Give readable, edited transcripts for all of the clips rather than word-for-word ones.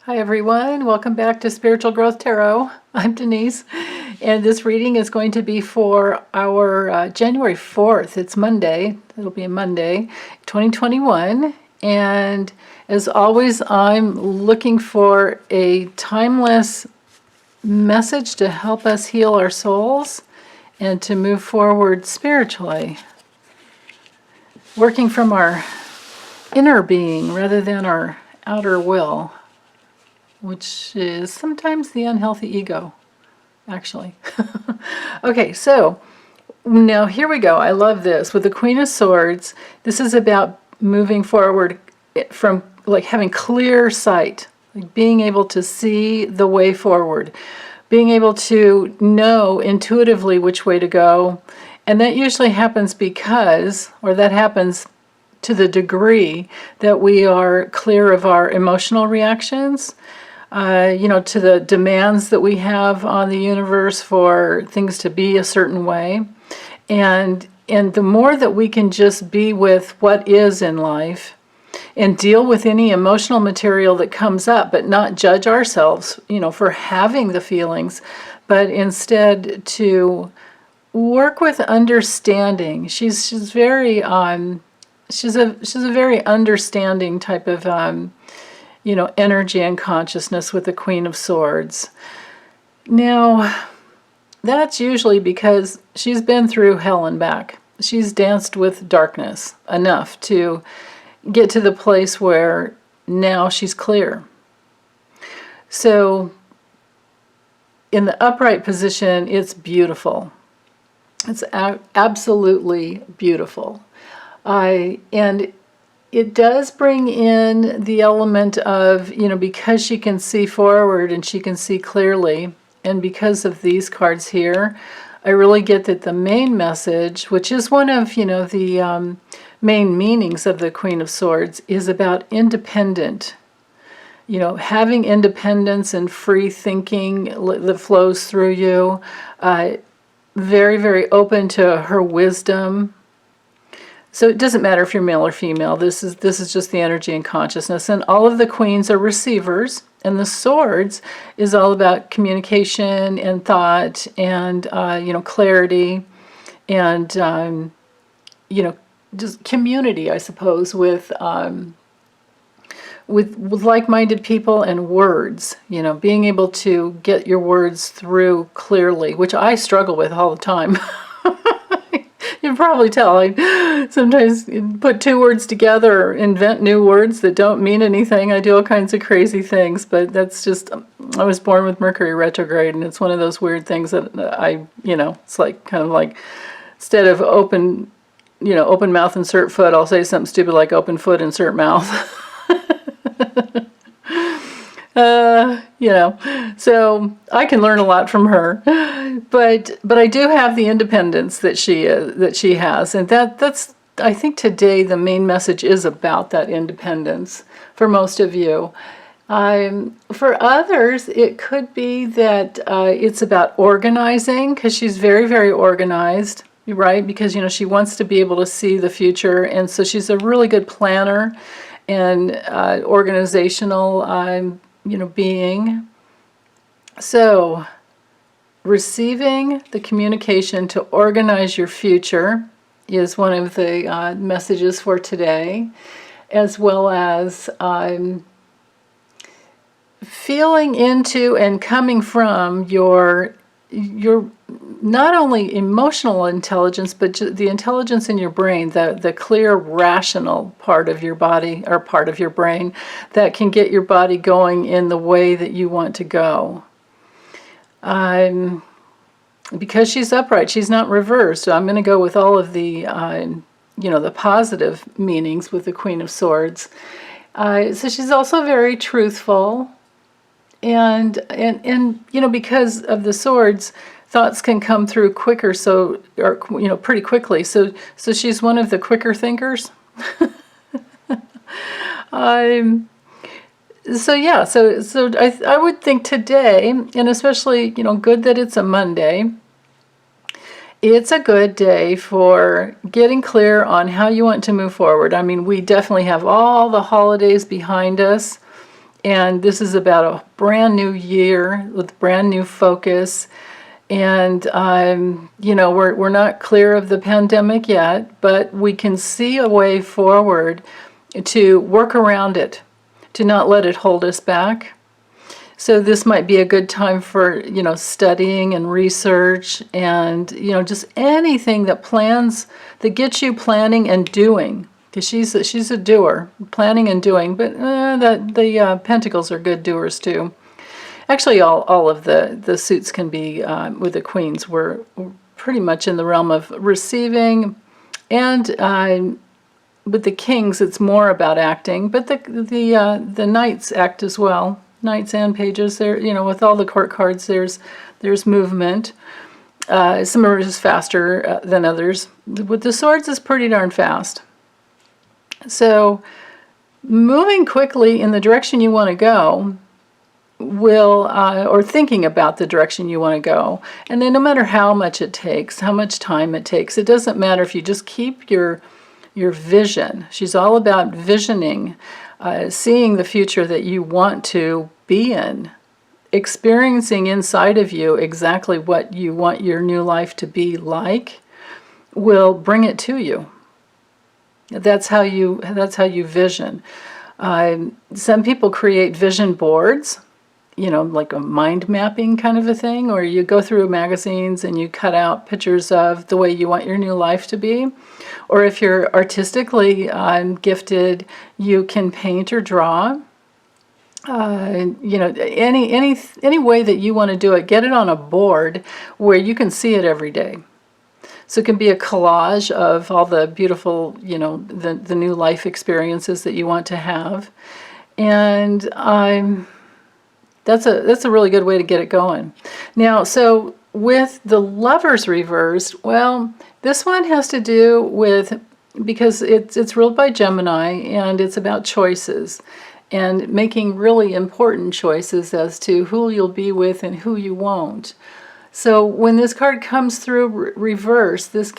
Hi everyone, welcome back to Spiritual Growth Tarot. I'm Denise, and this reading is going to be for our January 4th. It's Monday. It'll be a Monday, 2021. And as always, I'm looking for a timeless message to help us heal our souls and to move forward spiritually, working from our inner being rather than our outer will, which is sometimes the unhealthy ego, actually. Okay, so now here we go. I love this. With the Queen of Swords, this is about moving forward from like having clear sight, like being able to see the way forward, being able to know intuitively which way to go. And that usually happens because, or that happens to the degree that we are clear of our emotional reactions, to the demands that we have on the universe for things to be a certain way. And the more that we can just be with what is in life and deal with any emotional material that comes up, but not judge ourselves, for having the feelings, but instead to work with understanding. She's very she's a very understanding type of energy and consciousness with the Queen of Swords. Now, that's usually because she's been through hell and back. She's danced with darkness enough to get to the place where now she's clear. So, in the upright position, it's beautiful. It's absolutely beautiful. And it does bring in the element of, because she can see forward and she can see clearly, and because of these cards here, I really get that the main message, which is one of, the main meanings of the Queen of Swords, is about independent. Having independence and free thinking that flows through you. Very, very open to her wisdom. So it doesn't matter if you're male or female. This is just the energy and consciousness. And all of the queens are receivers. And the swords is all about communication and thought and, clarity and, just community, I suppose, with like-minded people and words, being able to get your words through clearly, which I struggle with all the time. You can probably tell I sometimes put two words together or invent new words that don't mean anything. I do all kinds of crazy things, but that's just, I was born with Mercury retrograde, and it's one of those weird things that it's like kind of like, instead of open mouth, insert foot, I'll say something stupid like open foot, insert mouth. So I can learn a lot from her, but I do have the independence that she has, and that's I think today the main message is about that independence for most of you. For others, it could be that it's about organizing, because she's very, very organized, right? Because she wants to be able to see the future, and so she's a really good planner and organizational being. So, receiving the communication to organize your future is one of the messages for today, as well as feeling into and coming from your not only emotional intelligence, but the intelligence in your brain, the clear, rational part of your body, or part of your brain, that can get your body going in the way that you want to go. Because she's upright, she's not reversed, so I'm going to go with all of the, the positive meanings with the Queen of Swords. So she's also very truthful, and because of the swords, thoughts can come through quicker, pretty quickly. So she's one of the quicker thinkers. So I would think today, and especially good that it's a Monday. It's a good day for getting clear on how you want to move forward. I mean, we definitely have all the holidays behind us. And this is about a brand new year with brand new focus. And, we're not clear of the pandemic yet, but we can see a way forward to work around it, to not let it hold us back. So this might be a good time for, studying and research and, just anything that gets you planning and doing. Because she's a doer, planning and doing, but the pentacles are good doers too. Actually, all of the suits can be, with the queens, we're pretty much in the realm of receiving, and with the kings, it's more about acting, but the knights act as well. Knights and pages, there, with all the court cards, there's movement. Some are just faster than others. With the swords, it's pretty darn fast. So, moving quickly in the direction you want to go or thinking about the direction you want to go. And then no matter how much it takes, how much time it takes, it doesn't matter if you just keep your vision. She's all about visioning, seeing the future that you want to be in, experiencing inside of you exactly what you want your new life to be like, will bring it to you. That's how you vision. Some people create vision boards, like a mind mapping kind of a thing, or you go through magazines and you cut out pictures of the way you want your new life to be. Or if you're artistically gifted, you can paint or draw. Any way that you want to do it, get it on a board where you can see it every day. So it can be a collage of all the beautiful, the new life experiences that you want to have. And that's a really good way to get it going. Now, so with the Lovers reversed, well, this one has to do with, because it's ruled by Gemini, and it's about choices and making really important choices as to who you'll be with and who you won't. So when this card comes through reverse, it's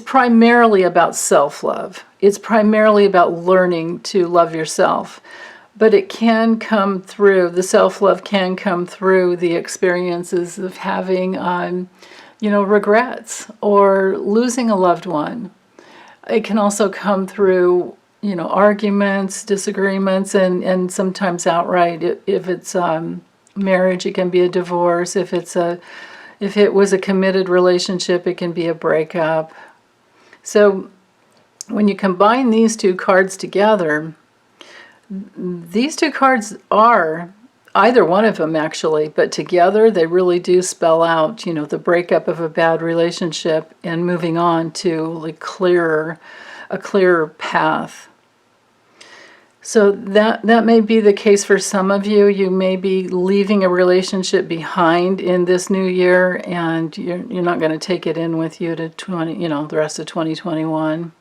primarily about self-love. It's primarily about learning to love yourself. But it can come through, the self-love can come through the experiences of having, regrets or losing a loved one. It can also come through, arguments, disagreements, and sometimes outright. If it's marriage, it can be a divorce. If it was a committed relationship, it can be a breakup. So when you combine these two cards together, these two cards are either one of them actually, but together they really do spell out, the breakup of a bad relationship and moving on to a clearer path. So that may be the case for some of you. You may be leaving a relationship behind in this new year, and you're not going to take it in with you to the rest of 2021.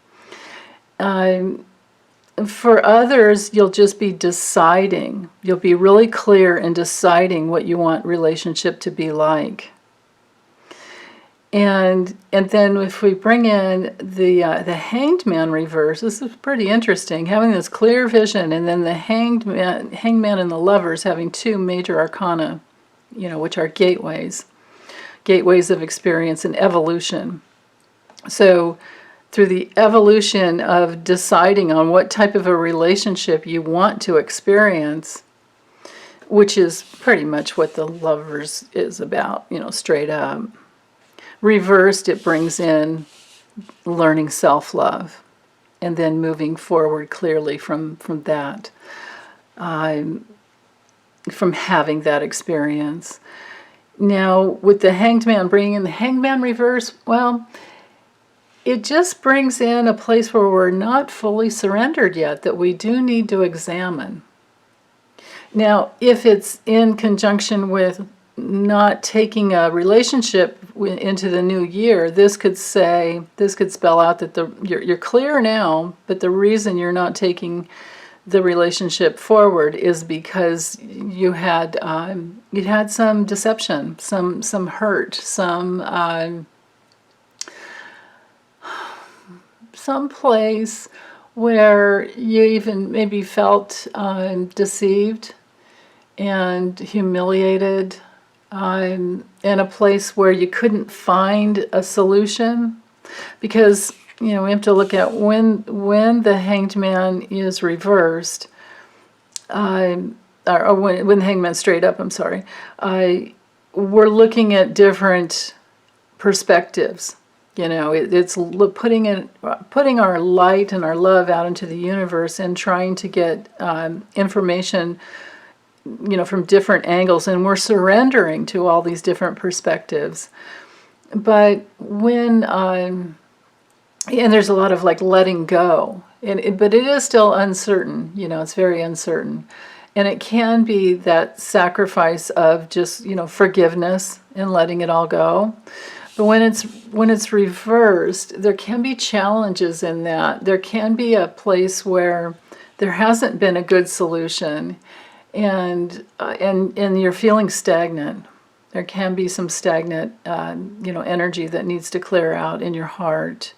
For others, you'll just be deciding. You'll be really clear in deciding what you want relationship to be like. And then if we bring in the Hanged Man reverse, this is pretty interesting. Having this clear vision, and then the Hanged Man and the Lovers having two major arcana, which are gateways of experience and evolution. So through the evolution of deciding on what type of a relationship you want to experience, which is pretty much what the Lovers is about, straight up. Reversed, it brings in learning self-love and then moving forward clearly from that, from having that experience. Now, with the Hanged Man, bringing in the Hanged Man reverse, well, it just brings in a place where we're not fully surrendered yet, that we do need to examine. Now, if it's in conjunction with not taking a relationship into the new year, this could spell out that you're clear now, but the reason you're not taking the relationship forward is because you had some deception, some hurt, some place where you even maybe felt deceived and humiliated, in a place where you couldn't find a solution? Because, we have to look at when the Hanged Man is reversed, or when the Hanged Man's straight up, I'm sorry, we're looking at different perspectives. It's putting our light and our love out into the universe and trying to get information, from different angles, and we're surrendering to all these different perspectives. But and there's a lot of letting go, but it is still uncertain. It's very uncertain, and it can be that sacrifice of just forgiveness and letting it all go. But when it's reversed, there can be challenges in that. There can be a place where there hasn't been a good solution, and you're feeling stagnant. There can be some stagnant, energy that needs to clear out in your heart,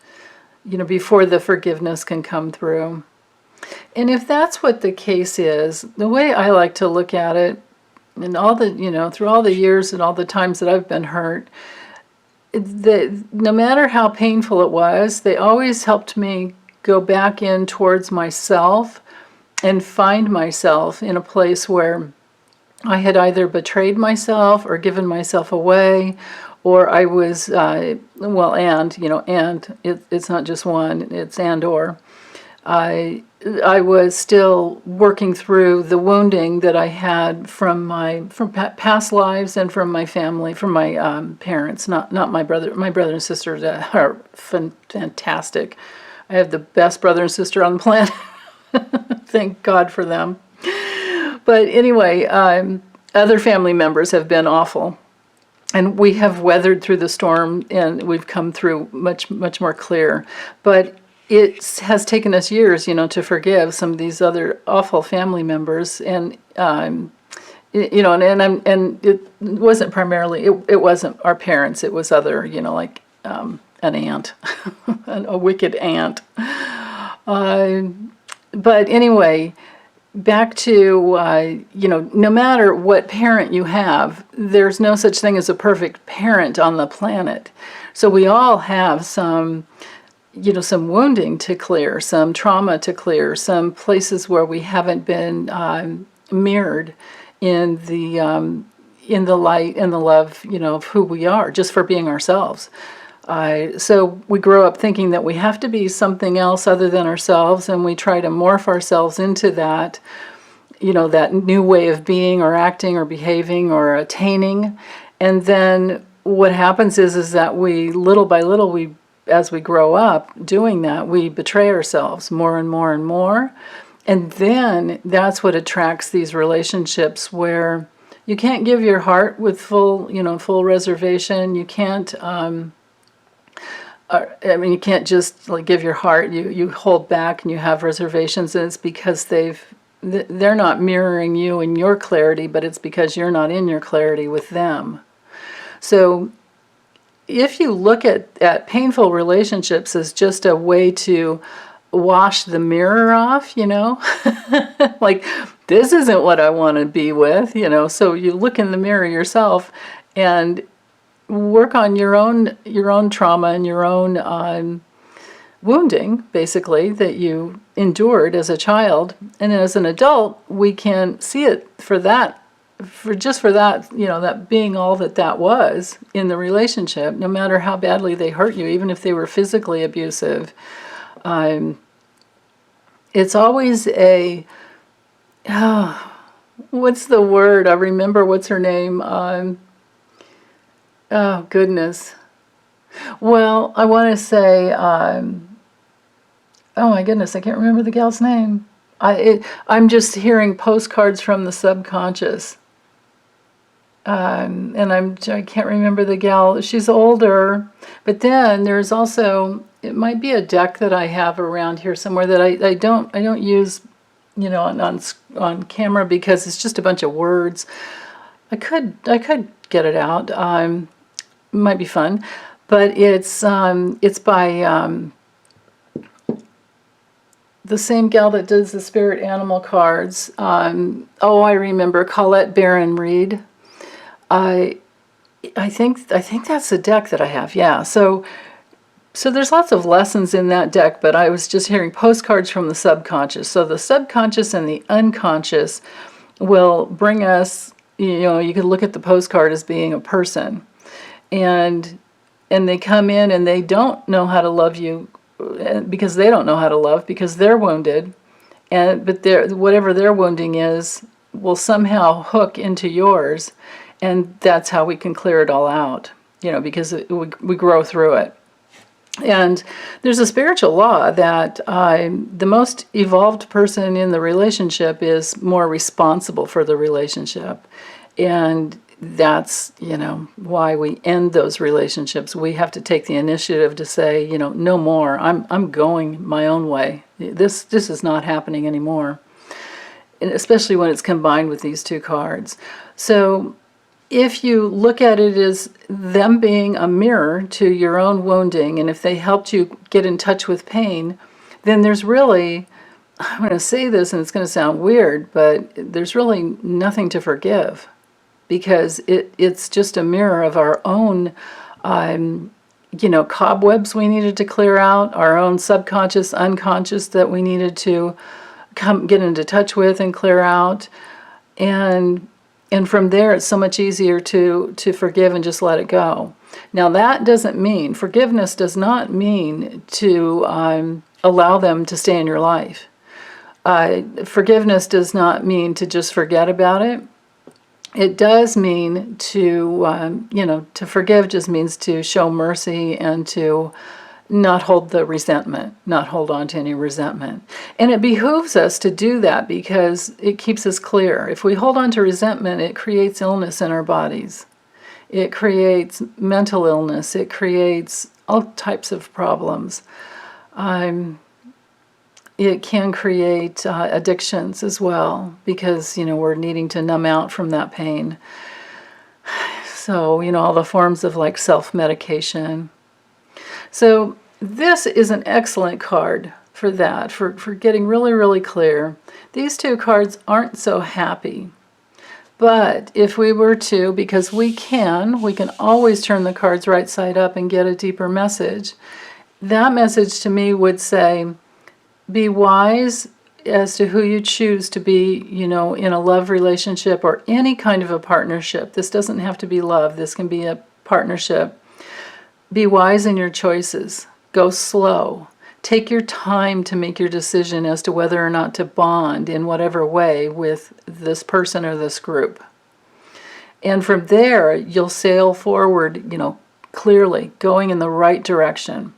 before the forgiveness can come through. And if that's what the case is, the way I like to look at it, and all the, through all the years and all the times that I've been hurt, no matter how painful it was, they always helped me go back in towards myself and find myself in a place where I had either betrayed myself or given myself away, or I was, and it's not just one, it's and or. I was still working through the wounding that I had from past lives and from my family, from my parents, not my brother. My brother and sister are fantastic. I have the best brother and sister on the planet. Thank God for them. But anyway, other family members have been awful. And we have weathered through the storm, and we've come through much, much more clear. But it has taken us years, to forgive some of these other awful family members, and and it wasn't primarily, it wasn't our parents, it was other, an aunt, a wicked aunt. But anyway, back to, no matter what parent you have, there's no such thing as a perfect parent on the planet. So we all have some wounding to clear, some trauma to clear, some places where we haven't been mirrored in the light and the love, of who we are, just for being ourselves. So we grow up thinking that we have to be something else other than ourselves, and we try to morph ourselves into that, that new way of being or acting or behaving or attaining. And then what happens is that we, little by little, as we grow up doing that, we betray ourselves more and more and more. And then that's what attracts these relationships where you can't give your heart with full reservation. You can't, you can't just give your heart. You hold back and you have reservations, and it's because they're not mirroring you in your clarity, but it's because you're not in your clarity with them. So if you look at painful relationships as just a way to wash the mirror off, this isn't what I want to be with, so you look in the mirror yourself and work on your own trauma and your own wounding, basically, that you endured as a child. And as an adult, we can see it for that, that being all that was in the relationship, no matter how badly they hurt you, even if they were physically abusive. It's always what's the word? I remember what's her name. Oh, goodness. Well, I want to say, oh my goodness, I can't remember the gal's name. I'm just hearing Postcards from the Subconscious. And I can't remember the gal. She's older, but then there's also, it might be a deck that I have around here somewhere that I don't use, on camera, because it's just a bunch of words. I could get it out. Might be fun, but it's by the same gal that does the spirit animal cards. I remember Colette Baron Reed. I think that's the deck that I have. Yeah. So there's lots of lessons in that deck, but I was just hearing postcards from the subconscious. So the subconscious and the unconscious will bring us, you can look at the postcard as being a person. And they come in and they don't know how to love you because they don't know how to love because they're wounded. But whatever their wounding is will somehow hook into yours. And that's how we can clear it all out, because we grow through it. And there's a spiritual law that the most evolved person in the relationship is more responsible for the relationship. And that's, why we end those relationships. We have to take the initiative to say, no more. I'm going my own way. This is not happening anymore. And especially when it's combined with these two cards. So if you look at it as them being a mirror to your own wounding, and if they helped you get in touch with pain, then there's really, I'm going to say this and it's going to sound weird, but there's really nothing to forgive, because it's just a mirror of our own, cobwebs we needed to clear out, our own subconscious, unconscious that we needed to get into touch with and clear out. And from there, it's so much easier to forgive and just let it go. Now, that doesn't mean, forgiveness does not mean to allow them to stay in your life. Forgiveness does not mean to just forget about it. It does mean to forgive just means to show mercy and to not hold the resentment, not hold on to any resentment. And it behooves us to do that because it keeps us clear. If we hold on to resentment, it creates illness in our bodies. It creates mental illness. It creates all types of problems. It can create addictions as well because, we're needing to numb out from that pain. So, all the forms of like self-medication. So this is an excellent card for that, for getting really, really clear. These two cards aren't so happy. But if we were to, because we can always turn the cards right side up and get a deeper message. That message to me would say, be wise as to who you choose to be, in a love relationship or any kind of a partnership. This doesn't have to be love. This can be a partnership. Be wise in your choices. Go slow. Take your time to make your decision as to whether or not to bond in whatever way with this person or this group. And from there, you'll sail forward, clearly, going in the right direction.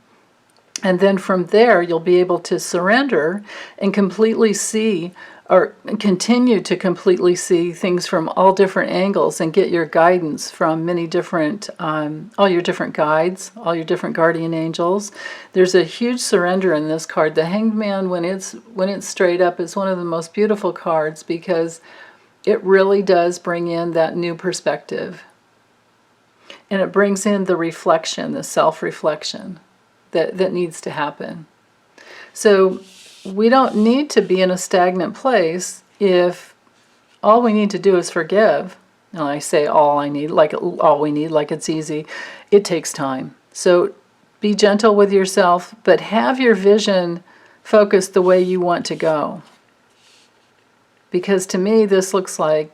And then from there, you'll be able to surrender and completely see, or continue to completely see things from all different angles and get your guidance from many different, all your different guides, all your different guardian angels. There's a huge surrender in this card. The Hanged Man, when it's straight up, is one of the most beautiful cards because it really does bring in that new perspective. And it brings in the reflection, the self-reflection that needs to happen. So we don't need to be in a stagnant place if all we need to do is forgive. And I say all we need, like it's easy. It takes time. So be gentle with yourself, but have your vision focused the way you want to go. Because to me, this looks like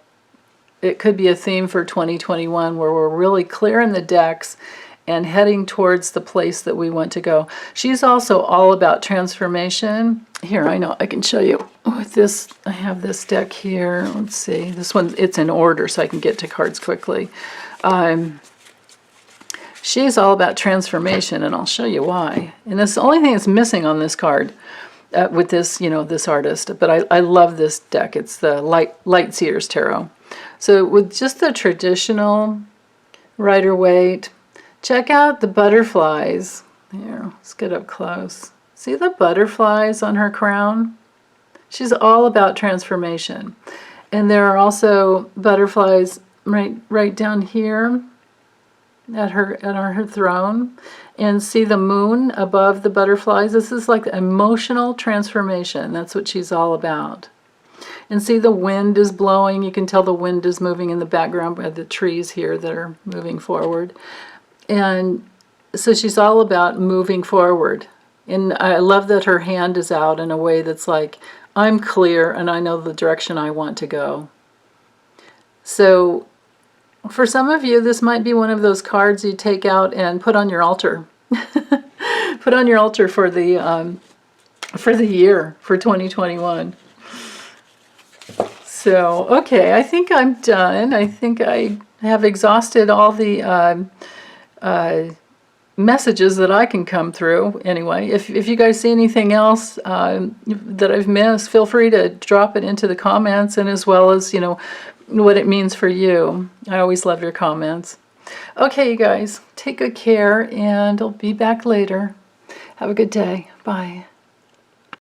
it could be a theme for 2021 where we're really clearing the decks and heading towards the place that we want to go. She's also all about transformation. Here, I know I can show you with this. I have this deck here. Let's see. This one, it's in order so I can get to cards quickly. She's all about transformation, and I'll show you why. And that's the only thing that's missing on this card with this, this artist. But I love this deck. It's the Light Seer's Tarot. So with just the traditional Rider-Waite, check out the butterflies. Here, let's get up close. See the butterflies on her crown? She's all about transformation. And there are also butterflies right down here at her throne. and see the moon above the butterflies? This is like emotional transformation. That's what she's all about. And see the wind is blowing. You can tell the wind is moving in the background by the trees here that are moving forward. And so she's all about moving forward. And I love that her hand is out in a way that's like, I'm clear and I know the direction I want to go. So for some of you, this might be one of those cards you take out and put on your altar. Put on your altar for the year, for 2021. So, okay, I think I'm done. I think I have exhausted all the messages that I can come through. Anyway, if you guys see anything else that I've missed, feel free to drop it into the comments, and as well as, you know, what it means for you. I always love your comments. Okay, you guys, take good care, and I'll be back later. Have a good day. Bye.